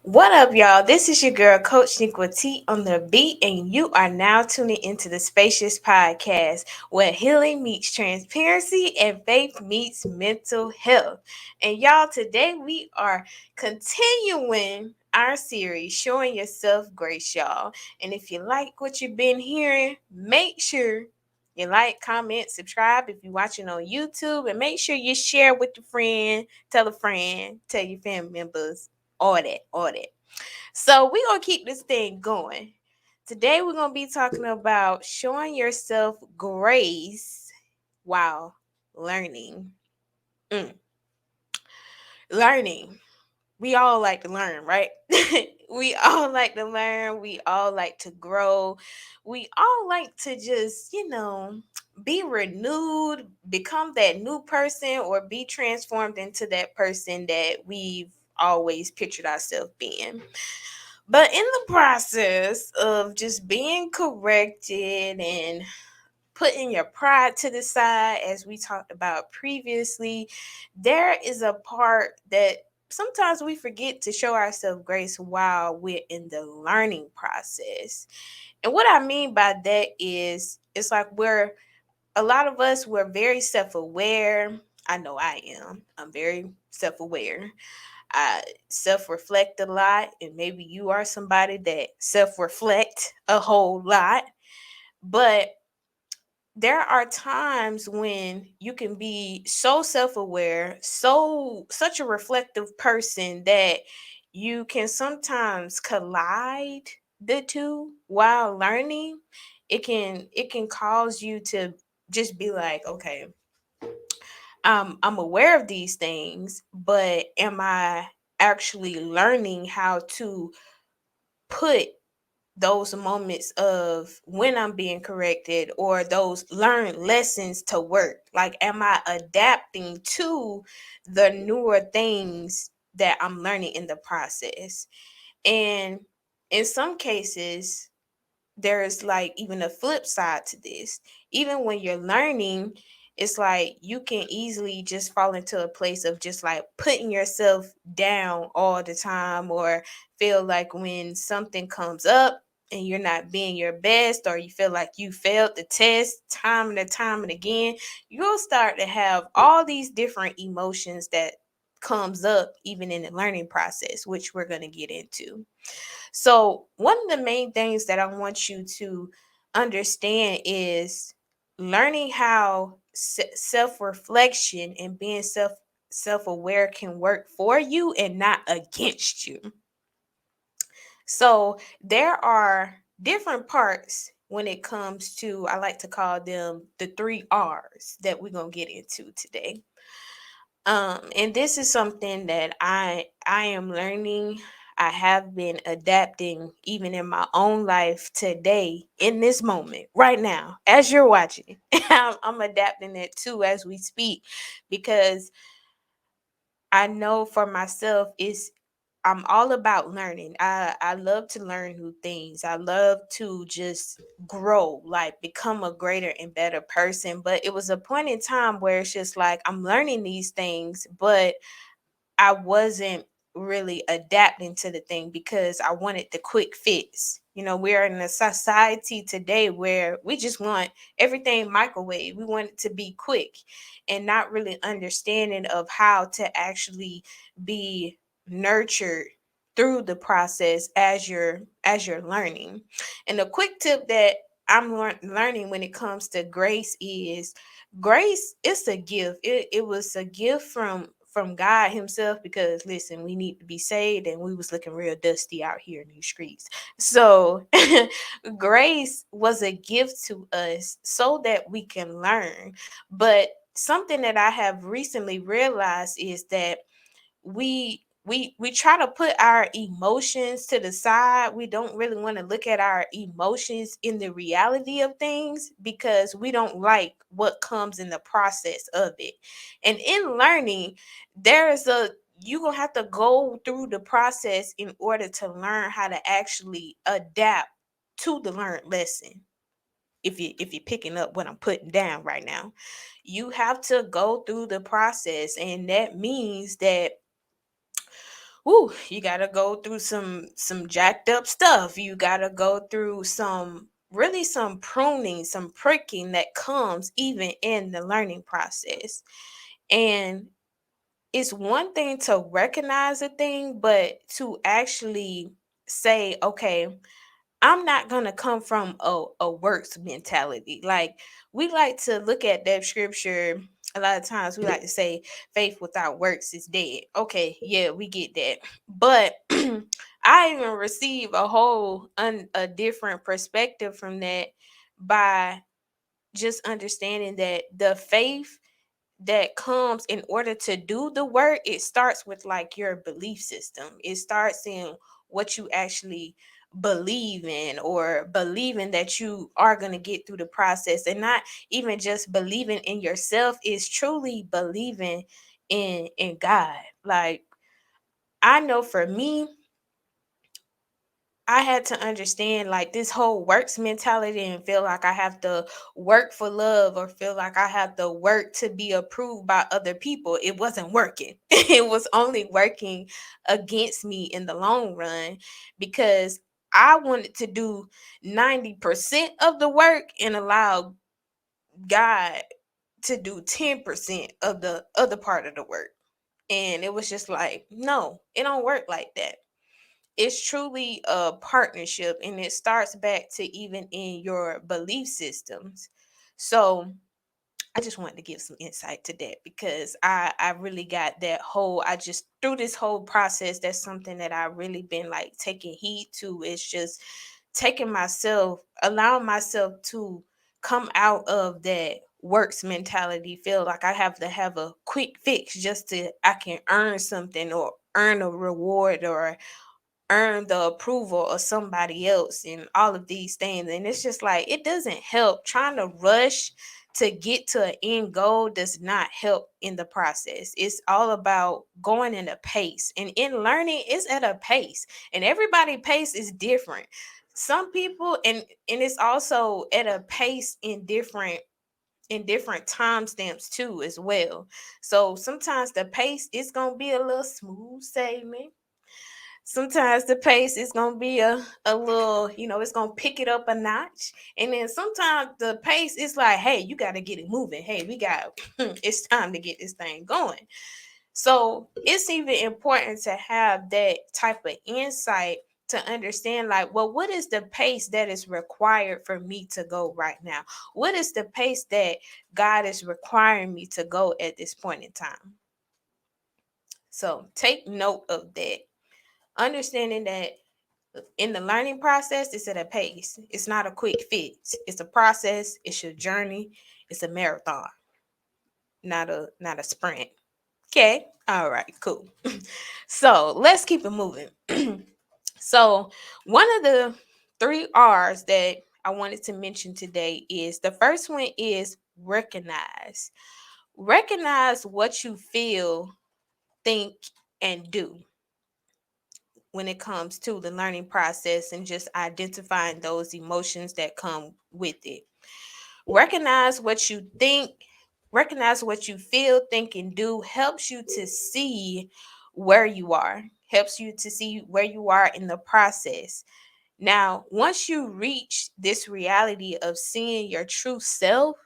What up, y'all? This is your girl, Coach Nequa T on the beat, and you are now tuning into the Spacious podcast, where healing meets transparency and faith meets mental health. And y'all, today we are continuing our series, Showing Yourself Grace, y'all. And if you like what you've been hearing, make sure you like, comment, subscribe if you're watching on YouTube, and make sure you share with your friend, tell your family members all that. So we're gonna keep this thing going. Today we're gonna be talking about showing yourself grace while learning. Mm, learning. We all like to learn, right? We all like to learn. We all like to grow. We all like to just, be renewed, become that new person, or be transformed into that person that we've always pictured ourselves being. But in the process of just being corrected and putting your pride to the side, as we talked about previously, there is a part that sometimes we forget to show ourselves grace while we're in the learning process. And what I mean by that is it's like a lot of us, we're very self-aware. I know I am. I'm very self-aware. I self-reflect a lot, and maybe you are somebody that self-reflect a whole lot. But there are times when you can be so self-aware, such a reflective person that you can sometimes collide the two while learning. It can cause you to just be like, okay, I'm aware of these things, but am I actually learning how to put those moments of when I'm being corrected or those learned lessons to work? Like, am I adapting to the newer things that I'm learning in the process? And in some cases, there's like even a flip side to this. Even when you're learning, it's like you can easily just fall into a place of just like putting yourself down all the time, or feel like when something comes up and you're not being your best, or you feel like you failed the test time and again, you'll start to have all these different emotions that comes up even in the learning process, which we're going to get into. So, one of the main things that I want you to understand is learning how self-reflection and being self-aware can work for you and not against you. So, there are different parts when it comes to, I like to call them the 3 R's that we're going to get into today. And this is something that I am learning. I have been adapting even in my own life today, in this moment, right now, as you're watching. I'm adapting it too as we speak, because I know for myself it's I'm all about learning. I love to learn new things. I love to just grow, like become a greater and better person. But it was a point in time where it's just like I'm learning these things, but I wasn't really adapting to the thing because I wanted the quick fix. We're in a society today where we just want everything microwave. We want it to be quick, and not really understanding of how to actually be nurtured through the process as you're learning. And a quick tip that I'm learning when it comes to grace, it's a gift. It was a gift from God himself, because listen, we need to be saved, and we was looking real dusty out here in these streets. So grace was a gift to us so that we can learn. But something that I have recently realized is that we try to put our emotions to the side. We don't really want to look at our emotions in the reality of things, because we don't like what comes in the process of it. And in learning, there's a you're gonna have to go through the process in order to learn how to actually adapt to the learned lesson. If you're picking up what I'm putting down right now, you have to go through the process, and that means that whoo, you gotta go through some jacked up stuff. You gotta go through some really some pruning, some pricking that comes even in the learning process. And it's one thing to recognize a thing, but to actually say, okay, I'm not gonna come from a works mentality. Like, we like to look at that scripture. A lot of times we like to say faith without works is dead. Okay, yeah, we get that. But I even receive a different perspective from that by just understanding that the faith that comes in order to do the work, it starts with like your belief system. It starts in what you actually believe in, or believing that you are going to get through the process, and not even just believing in yourself, is truly believing in God. Like, I know for me, I had to understand like this whole works mentality and feel like I have to work for love, or feel like I have to work to be approved by other people. It wasn't working. It was only working against me in the long run, because I wanted to do 90% of the work and allow God to do 10% of the other part of the work. And it was just like, no, it don't work like that. It's truly a partnership, and it starts back to even in your belief systems. So I just wanted to give some insight to that, because I really got that whole, I just through this whole process, that's something that I really been like taking heed to. It's just taking myself, allowing myself to come out of that works mentality, feel like I have to have a quick fix just to I can earn something, or earn a reward, or earn the approval of somebody else, and all of these things. And it's just like, it doesn't help. Trying to rush to get to an end goal does not help in the process. It's all about going in a pace, and in learning, it's at a pace, and everybody pace is different. Some people, and it's also at a pace in different timestamps too as well. So sometimes the pace is gonna be a little smooth sailing. Sometimes the pace is gonna be a little, it's gonna pick it up a notch. And then sometimes the pace is like, hey, you gotta get it moving. Hey, we got it's time to get this thing going. So it's even important to have that type of insight to understand, like, well, what is the pace that is required for me to go right now? What is the pace that God is requiring me to go at this point in time? So take note of that. Understanding that in the learning process, it's at a pace. It's not a quick fix. It's a process. It's your journey. It's a marathon, not a sprint. Okay. All right. Cool. So let's keep it moving. So one of the three R's that I wanted to mention today is, the first one is recognize. Recognize what you feel, think, and do when it comes to the learning process, and just identifying those emotions that come with it. Recognize what you think, recognize what you feel, think, and do helps you to see where you are, helps you to see where you are in the process. Now, once you reach this reality of seeing your true self,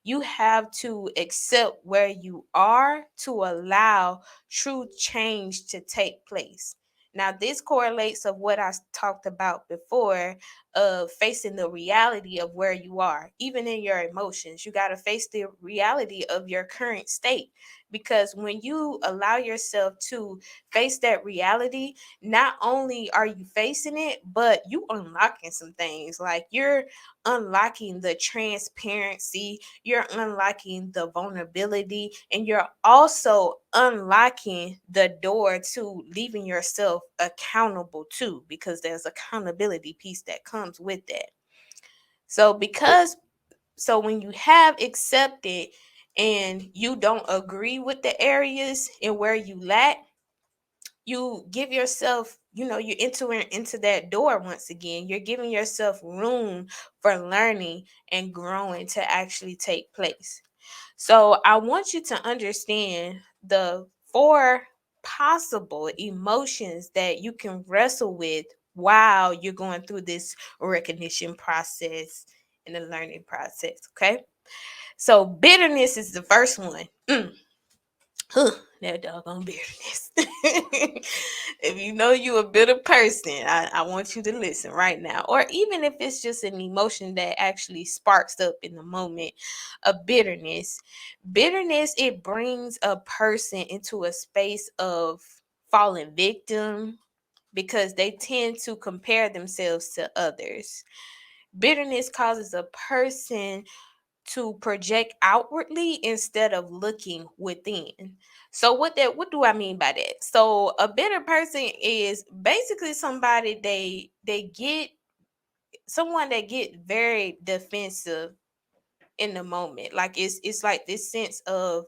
you have to accept where you are to allow true change to take place. Now, this correlates of what I talked about before, of facing the reality of where you are. Even in your emotions, you got to face the reality of your current state, because when you allow yourself to face that reality, not only are you facing it, but you unlocking some things. Like, you're unlocking the transparency, you're unlocking the vulnerability, and you're also unlocking the door to leaving yourself accountable too, because there's accountability piece that comes with that. So when you have accepted and you don't agree with the areas and where you lack, you give yourself, you're entering into that door once again. You're giving yourself room for learning and growing to actually take place. So I want you to understand the four. possible emotions that you can wrestle with while you're going through this recognition process and the learning process. Okay. So bitterness is the first one. Huh, that doggone bitterness. If you know you a bitter person, I want you to listen right now. Or even if it's just an emotion that actually sparks up in the moment of bitterness. Bitterness, it brings a person into a space of falling victim because they tend to compare themselves to others. Bitterness causes a person to project outwardly instead of looking within. So what do I mean by that? So a bitter person is basically somebody they get someone that get very defensive in the moment. Like it's like this sense of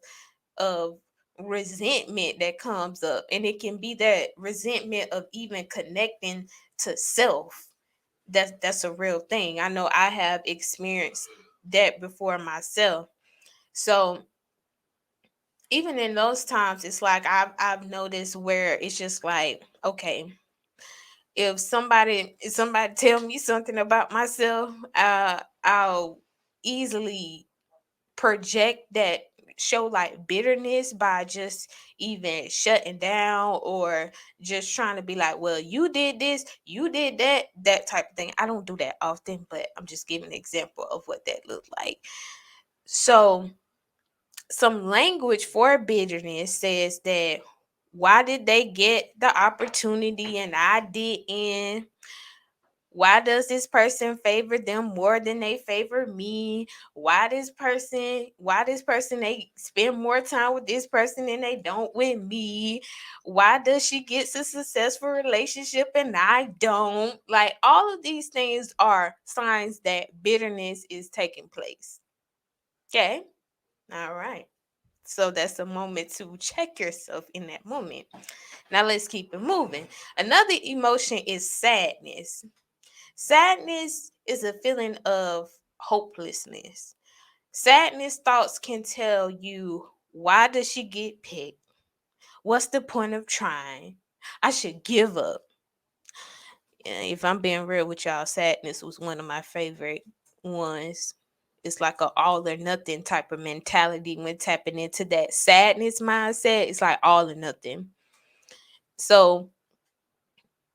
resentment that comes up, and it can be that resentment of even connecting to self. That's a real thing. I know I have experienced that before myself. So even in those times, it's like I've noticed where it's just like, okay, if somebody tell me something about myself, I'll easily project that, show like bitterness by just even shutting down or just trying to be like, well, you did this, you did that, that type of thing. I don't do that often, but I'm just giving an example of what that looked like. So some language for bitterness says that, why did they get the opportunity and I didn't? Why does this person favor them more than they favor me? Why this person they spend more time with this person than they don't with me? Why does she get a successful relationship and I don't? Like, all of these things are signs that bitterness is taking place. Okay. All right. So that's a moment to check yourself in that moment. Now let's keep it moving. Another emotion is sadness. Sadness is a feeling of hopelessness. Sadness thoughts can tell you, why does she get picked? What's the point of trying? I should give up. If I'm being real with y'all, sadness was one of my favorite ones. It's like a all or nothing type of mentality when tapping into that sadness mindset. It's like all or nothing. So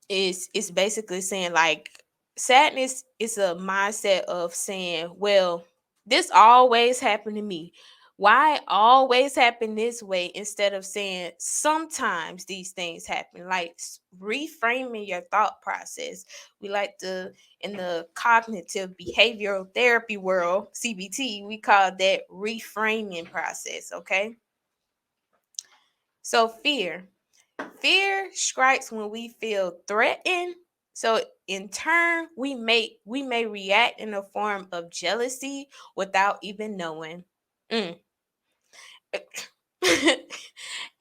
it's basically saying like, sadness is a mindset of saying, well, this always happened to me. Why it always happen this way, instead of saying sometimes these things happen, like reframing your thought process. We like to, in the cognitive behavioral therapy world, CBT, we call that reframing process. Okay. So fear strikes when we feel threatened. So in turn, we may react in a form of jealousy without even knowing. Mm.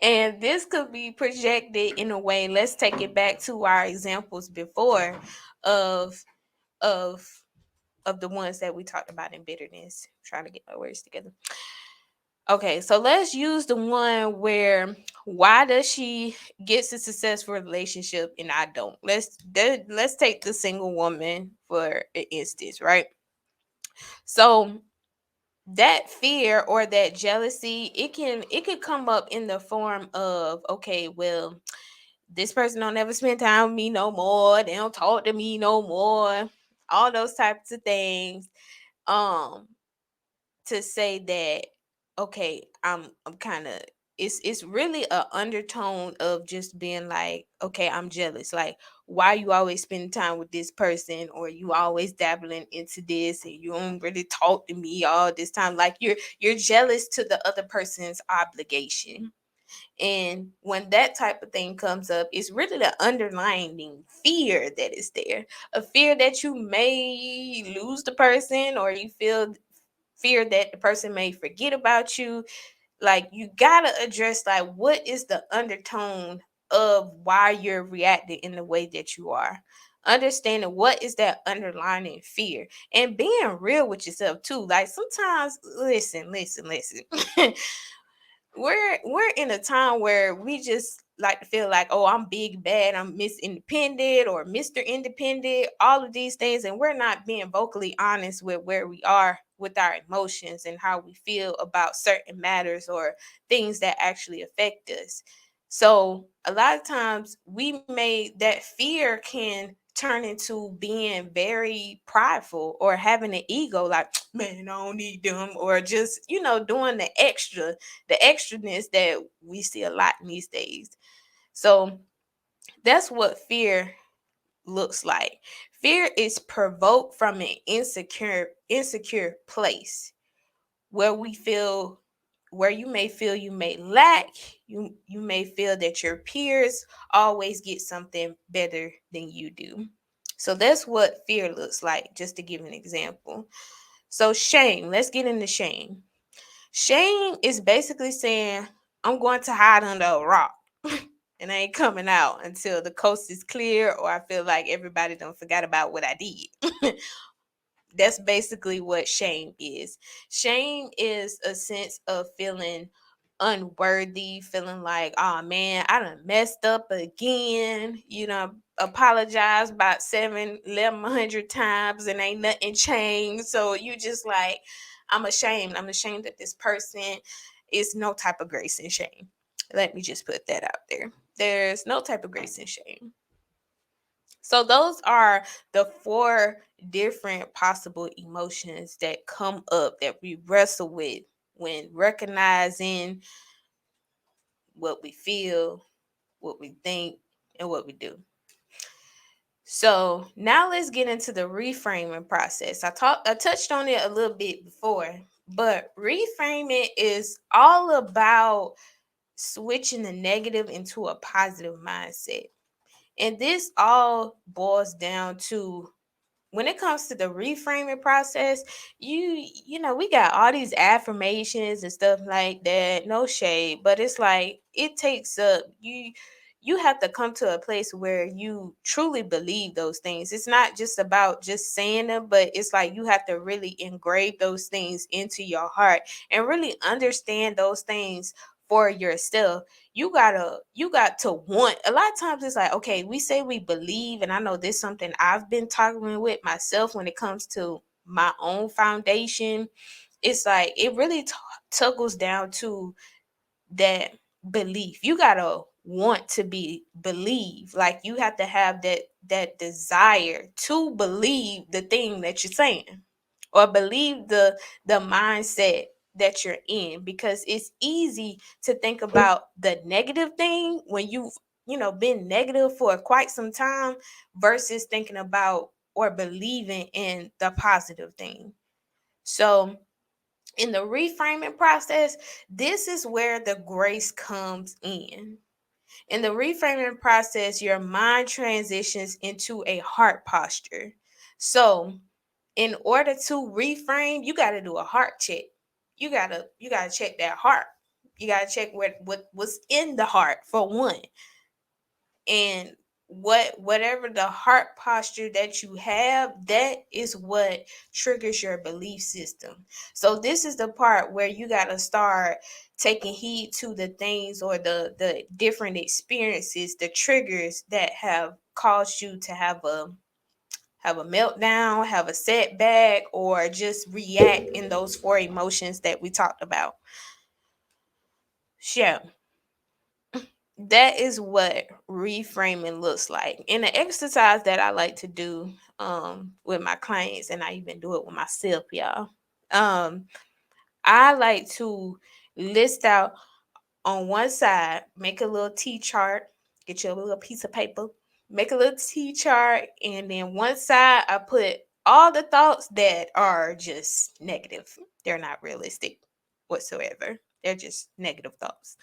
And this could be projected in a way. Let's take it back to our examples before of of of the ones that we talked about in bitterness. I'm trying to get my words together. Okay, so let's use the one where, why does she gets a successful relationship and I don't? Let's take the single woman for an instance, right? So that fear or that jealousy, it can come up in the form of, okay, well, this person don't ever spend time with me no more. They don't talk to me no more. All those types of things. Um, to say that, okay, I'm kind of, it's really a undertone of just being like, okay, I'm jealous. Like, why you always spending time with this person, or you always dabbling into this and you don't really talk to me all this time? Like, you're jealous to the other person's obligation. And when that type of thing comes up, it's really the underlying fear that is there. A fear that you may lose the person, or you feel fear that the person may forget about you. Like, you gotta address, like, what is the undertone of why you're reacting in the way that you are. Understanding what is that underlying fear, and being real with yourself too. Like, sometimes, listen. We're in a time where we just like to feel like, oh, I'm big bad, I'm Miss Independent or Mr. Independent, all of these things, and we're not being vocally honest with where we are with our emotions and how we feel about certain matters or things that actually affect us. So a lot of times we may that fear can turn into being very prideful or having an ego like, man, I don't need them, or just, doing the extraness that we see a lot in these days. So that's what fear looks like. Fear is provoked from an insecure place where we feel where you may feel you may lack, you may feel that your peers always get something better than you do. So that's what fear looks like, just to give an example. So shame, let's get into shame. Shame is basically saying, I'm going to hide under a rock and I ain't coming out until the coast is clear or I feel like everybody don't forgot about what I did. That's basically what shame is. Shame is a sense of feeling unworthy, feeling like, oh man, I done messed up again. Apologize about 1,100 times and ain't nothing changed. So you just like, I'm ashamed. I'm ashamed that this person is no type of grace and shame. Let me just put that out there. There's no type of grace and shame. So those are the four different possible emotions that come up that we wrestle with when recognizing what we feel, what we think, and what we do. So now let's get into the reframing process. I touched on it a little bit before, but reframing is all about switching the negative into a positive mindset. And this all boils down to, when it comes to the reframing process, we got all these affirmations and stuff like that, no shade, but it's like it takes up you have to come to a place where you truly believe those things. It's not just about just saying them, but it's like you have to really engrave those things into your heart and really understand those things for yourself. You got to want. A lot of times it's like, okay, we say we believe, and I know this is something I've been talking with myself when it comes to my own foundation. It's like it really tuggles down to that belief. You gotta want to believe. Like you have to have that desire to believe the thing that you're saying, or believe the mindset that you're in, because it's easy to think about the negative thing when you've been negative for quite some time versus thinking about or believing in the positive thing. So in the reframing process, this is where the grace comes in. In the reframing process, your mind transitions into a heart posture. So in order to reframe, you got to do a heart check. You gotta check that heart. You gotta check what's in the heart for one, and whatever the heart posture that you have, that is what triggers your belief system. So this is the part where you gotta start taking heed to the things or the different experiences, the triggers that have caused you to have a meltdown, have a setback, or just react in those four emotions that we talked about. So that is what reframing looks like. And the exercise that I like to do with my clients, and I even do it with myself, y'all. Um, I like to list out on one side, make a little T chart, get you a little piece of paper, make a little T chart, and then one side I put all the thoughts that are just negative. They're not realistic whatsoever. They're just negative thoughts.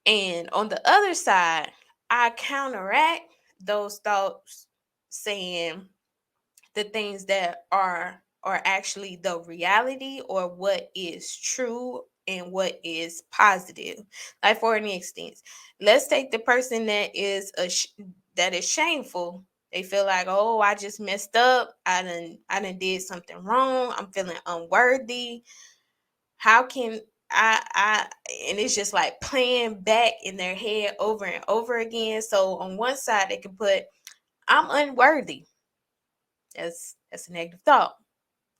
And on the other side, I counteract those thoughts saying the things that are actually the reality or what is true and what is positive. Like for an instance, let's take the person that is shameful. They feel like, oh, I just messed up. I done did something wrong. I'm feeling unworthy. How can I and it's just like playing back in their head over and over again. So on one side they can put, I'm unworthy. That's a negative thought.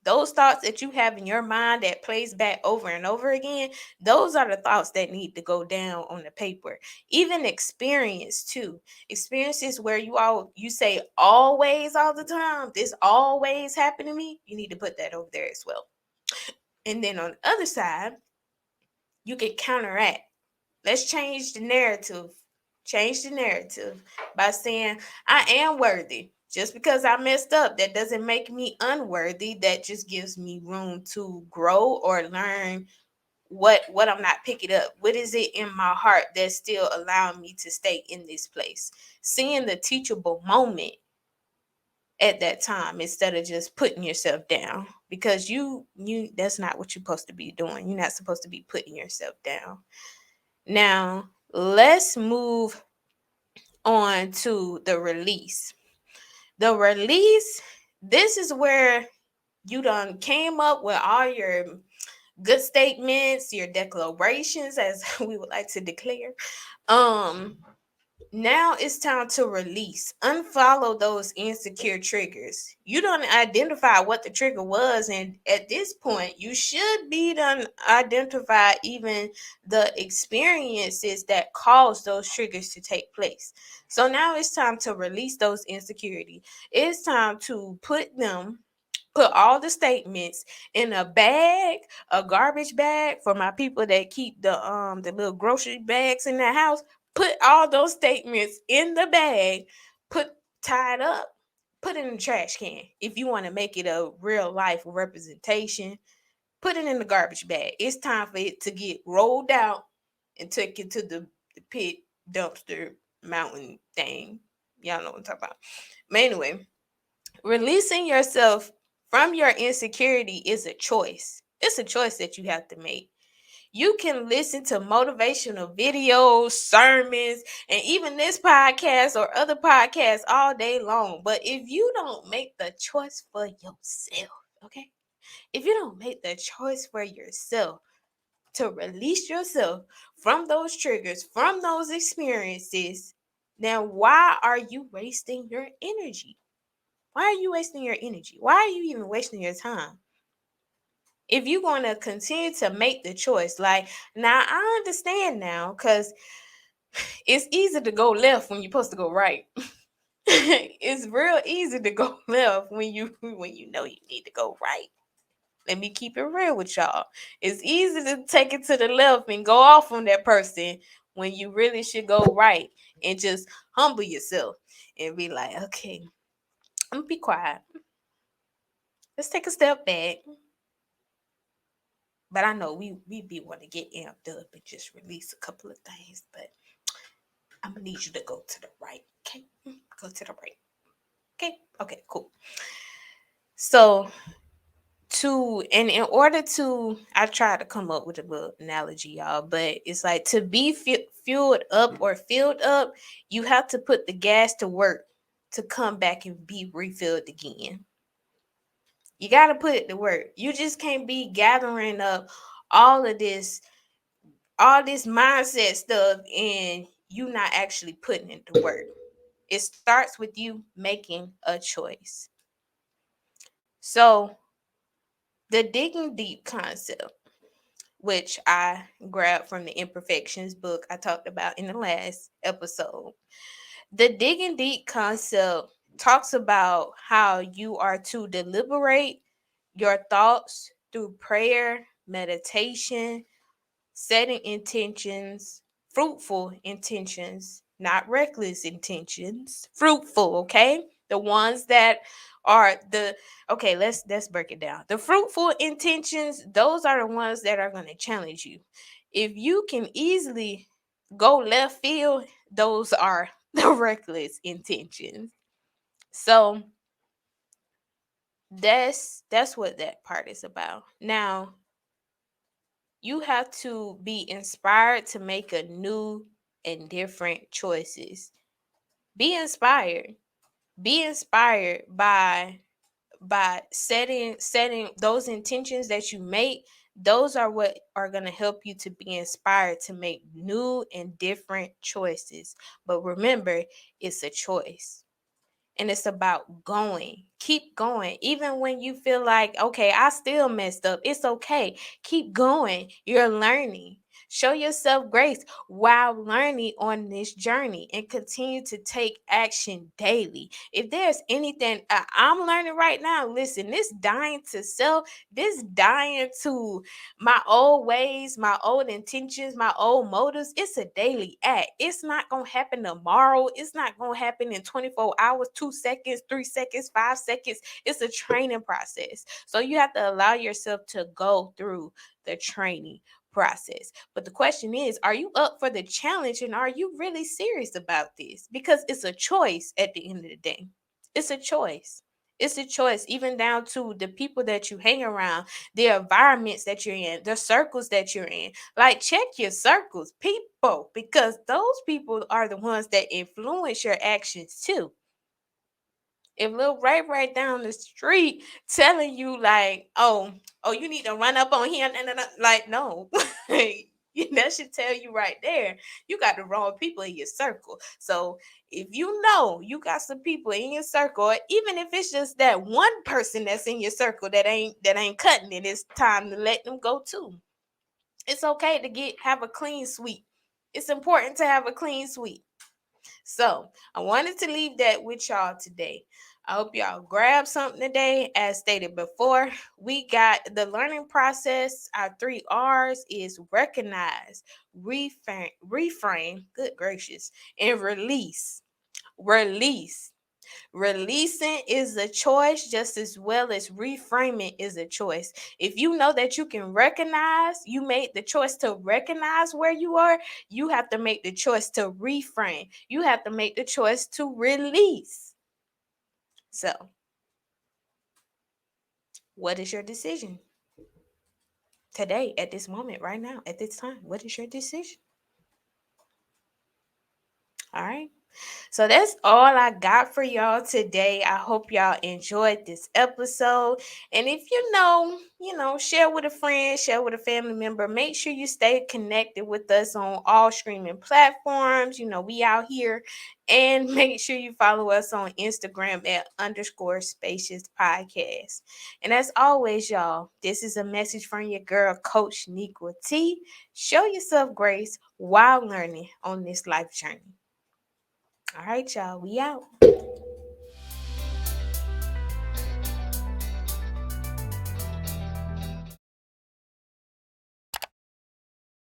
Those thoughts that you have in your mind that plays back over and over again, those are the thoughts that need to go down on the paper. Even experience too. Experiences where you say always all the time, this always happened to me, you need to put that over there as well. And then on the other side, you can counteract. Let's change the narrative. Change the narrative by saying, I am worthy. Just because I messed up, that doesn't make me unworthy. That just gives me room to grow or learn what I'm not picking up. What is it in my heart that's still allowing me to stay in this place? Seeing the teachable moment at that time instead of just putting yourself down, because you that's not what you're supposed to be doing. You're not supposed to be putting yourself down. Now, let's move on to the release. The release, this is where you done came up with all your good statements, your declarations, as we would like to declare. Um, Now it's time to release. Unfollow those insecure triggers. You don't identify what the trigger was, and at this point, you should be done identify even the experiences that caused those triggers to take place. So now it's time to release those insecurity. It's time to put all the statements in a bag, a garbage bag for my people that keep the little grocery bags in the house. Put all those statements in the bag, put tied up, put it in the trash can. If you want to make it a real life representation, put it in the garbage bag. It's time for it to get rolled out and take it to the pit dumpster mountain thing. Y'all know what I'm talking about. But anyway, releasing yourself from your insecurity is a choice. It's a choice that you have to make. You can listen to motivational videos, sermons, and even this podcast or other podcasts all day long. But if you don't make the choice for yourself, okay? If you don't make the choice for yourself to release yourself from those triggers, from those experiences, then why are you wasting your energy? Why are you wasting your energy? Why are you even wasting your time? If you're going to continue to make the choice, like, now I understand now, because it's easy to go left when you're supposed to go right. It's real easy to go left when you know you need to go right. Let me keep it real with y'all. It's easy to take it to the left and go off on that person when you really should go right and just humble yourself and be like, okay, I'm gonna be quiet. Let's take a step back. But I know we be want to get amped up and just release a couple of things. But I'm gonna need you to go to the right. Okay, go to the right. Okay, okay, cool. So in order to, I try to come up with a little analogy, y'all, but it's like to be fueled up or filled up, you have to put the gas to work to come back and be refilled again. You got to put it to work. You just can't be gathering up all of this all this mindset stuff and you not actually putting it to work. It starts with you making a choice. So the digging deep concept, which I grabbed from the Imperfections book I talked about in the last episode. The digging deep concept talks about how you are to deliberate your thoughts through prayer, meditation, setting intentions, fruitful intentions, not reckless intentions, fruitful, okay? The ones that are the okay, let's break it down. The fruitful intentions, those are the ones that are going to challenge you. If you can easily go left field, those are the reckless intentions. So that's what that part is about. Now, you have to be inspired to make a new and different choices. Be inspired. Be inspired by setting those intentions that you make. Those are what are going to help you to be inspired to make new and different choices. But remember, it's a choice. And it's about going. Keep going. Even when you feel like, okay, I still messed up. It's okay. Keep going. You're learning. Show yourself grace while learning on this journey and continue to take action daily. If there's anything I'm learning right now, listen, this dying to self, this dying to my old ways, my old intentions, my old motives, it's a daily act. It's not going to happen tomorrow. It's not going to happen in 24 hours, 2 seconds, 3 seconds, 5 seconds. It's a training process. So you have to allow yourself to go through the training process. But the question is, are you up for the challenge and are you really serious about this? Because it's a choice at the end of the day. It's a choice. It's a choice, even down to the people that you hang around, the environments that you're in, the circles that you're in. Like, check your circles, people, because those people are the ones that influence your actions too. If Lil Ray right down the street telling you like, oh, you need to run up on him, and like, no, that should tell you right there, you got the wrong people in your circle. So if you know you got some people in your circle, or even if it's just that one person that's in your circle that ain't cutting it, it's time to let them go too. It's okay to have a clean sweep. It's important to have a clean sweep. So I wanted to leave that with y'all today. I hope y'all grab something today. As stated before, we got the learning process. Our 3 R's is recognize, reframe, good gracious, and release. Release. Releasing is a choice just as well as reframing is a choice. If you know that you can recognize, you made the choice to recognize where you are, you have to make the choice to reframe. You have to make the choice to release. So, what is your decision today, at this moment, right now, at this time? What is your decision? All right. So that's all I got for y'all today. I hope y'all enjoyed this episode. And if share with a friend, share with a family member. Make sure you stay connected with us on all streaming platforms. We out here. And make sure you follow us on Instagram at _Spacious Podcast. And as always, y'all, this is a message from your girl, Coach Nequa T. Show yourself grace while learning on this life journey. All right, y'all. We out.